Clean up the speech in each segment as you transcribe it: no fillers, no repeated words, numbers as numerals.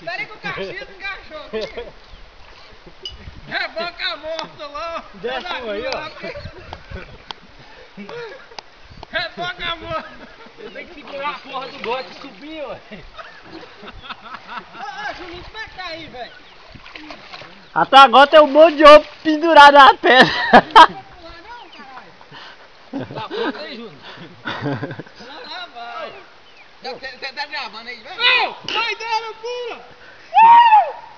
Peraí que o cachimbo encaixou aqui. Reboca a moto lá. Desce aí, ó. Reboca a moto. Eu tenho que segurar a porra do bote e subir, ué. Ô, Juninho, como é que tá aí, velho? Até agora tem um monte de ovo pendurado na pedra. Não vai pular não, caralho. Tá pronto aí, Júnior? Lá vai. Você tá gravando aí, velho? Não! Sai dela, pula!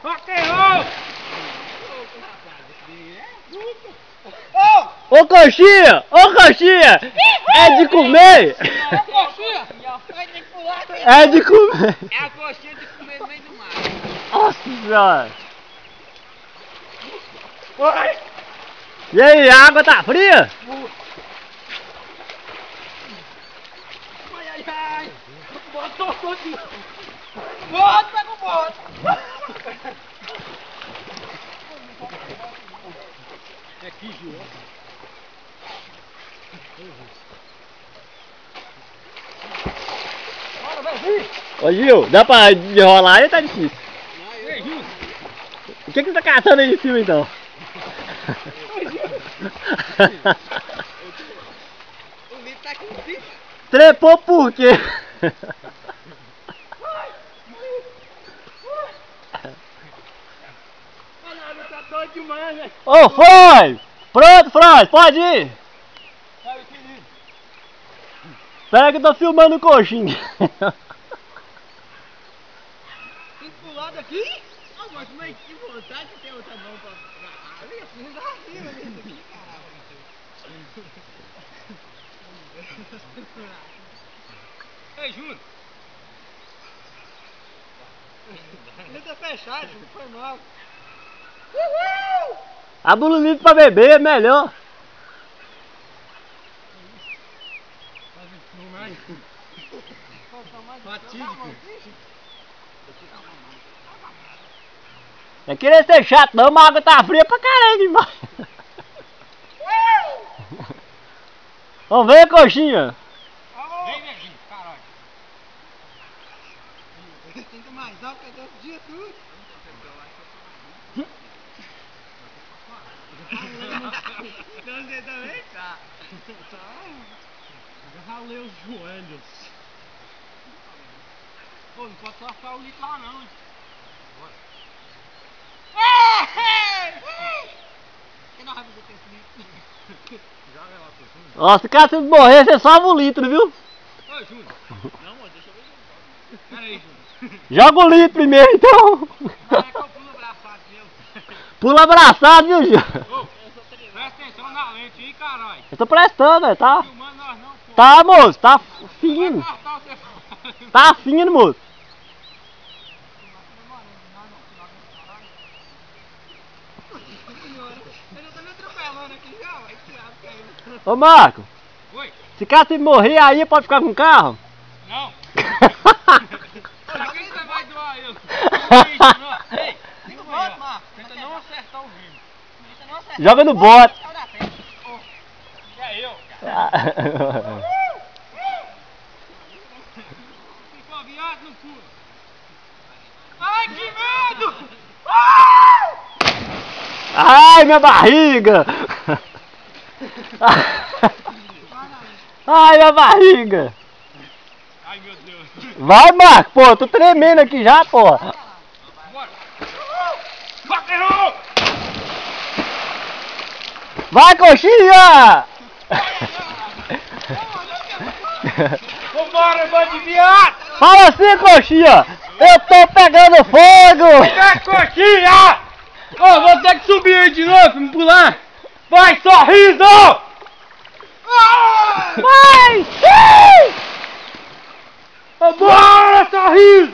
Rock and roll! Ô coxinha! Ô coxinha! É de comer! Ô, coxinha! Vai ter que pular aqui. É de comer! É a coxinha de comer no meio do mar. Nossa senhora! Vai! E aí, a água tá fria? Ai, ai, ai! Botou tudo! Bota, pega o bote! É aqui, Gil. Bora, velho! Ô Gil, dá pra enrolar aí ou tá difícil? Ei, Gil. O que você tá caçando aí em cima então? O Lito tá aqui em cima. Trepou por quê? Caralho, tá doido demais, velho! Ô, Freud! Pronto, Freud, pode ir! Sai o equilíbrio! Espera que eu tô filmando o coxinha. Tem que pular daqui? Ah, mas que vontade de ter outra mão pra... Ali, assim, dá fila nisso aqui, caralho! Ei, Júnior. Ele tá fechado, foi mal! A bula livre pra beber é melhor. Fatídico. Não é querer ser chato não, mas a água tá fria pra caralho demais. Vamos ver, coxinha. Vem, Neguinho, caralho. Tem que ir mais alto, que outro dia tudo! Então você também? Tá. Ralei os joelhos. Pô, não pode só o Lito lá não, hein? Bora. Que nós vamos fazer com esse livro? Joga lá pro Júnior. Ó, se caso você morrer, você salva um litro, viu? Ô, Júnior. Não, mano, deixa eu ver. Pera aí, Júnior. Joga o litro primeiro, então. Não é que eu pulo abraçado mesmo. Pula abraçado, viu, Gil? Ô, presta atenção na lente aí, caralho. Eu tô prestando, né? Tá? Filmando nós não, pô. Tá, moço, tá fino. Vai cortar o telefone. Tá fino, moço. Ele tá me atropelando aqui já, vai tirar, caiu. Ô, Marco, Oi? se caso você morrer aí, pode ficar com o carro? Não. Ô, quem você vai doar eu? Ei, Liga o vem aí, bote, ó. Marco. Tenta não acertar o vídeo. Tenta não acertar. Joga no bote. Saiu da frente. É eu, cara. Se for viado, não pula. Ai, que medo! Ai, minha barriga! Ai, minha barriga! Ai, meu Deus. Vai, Marco, pô, eu tô tremendo aqui já, pô. Bora. Rock and roll! Vai, coxinha! Vambora, bando de viado! Fala assim, coxinha! Eu tô pegando fogo! É coxinha! Ô, vou ter que subir aí de novo pra me pular! Vai, sorriso! Vai! Bora, sorriso!